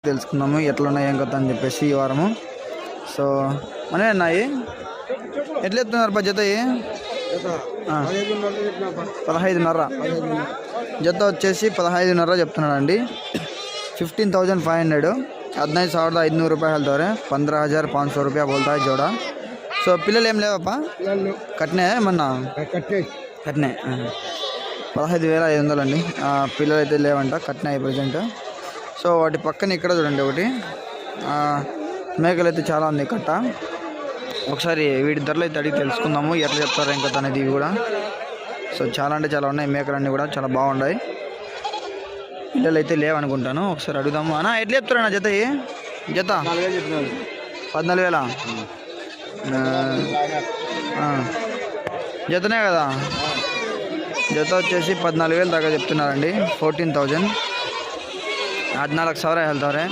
తెలుసుకుందాము ఎట్లా ఉన్నాయి ఏం కథ అని చెప్పేసి ఈ వారము. సో మనమే ఉన్నాయి ఎట్లా చెప్తున్నారు జత 15.5 జత వచ్చేసి 15.5 చెప్తున్నాడు అండి. 15,500 15,500 रुपये हेल्तव्रे 15,500 रुपया बोलता है जोड़ा. సో పిల్లలు ఏం లేవప్పా కట్నే ఏమన్నా కట్నే 15,500 అండి. పిల్లలు అయితే లేవంట కట్నే ప్రజెంట్. సో వాటి పక్కన ఇక్కడ చూడండి ఒకటి మేకలు అయితే చాలా ఉంది కట్ట. ఒకసారి వీటి ధరలు అయితే అడిగి తెలుసుకుందాము ఎట్లా చెప్తారు ఇంకా అనేది ఇవి కూడా. సో చాలా అంటే చాలా ఉన్నాయి మేకలన్నీ కూడా చాలా బాగున్నాయి. పిల్లలు అయితే లేవనుకుంటాను ఒకసారి అడుగుదాము. అన్నా ఎట్లా చెప్తారన్నా జత 14,000 జతనే కదా. జత వచ్చేసి 14,000 దాకా చెప్తున్నారండి. 14,000 14,000 ಹೇಳ್ತಾರೆ.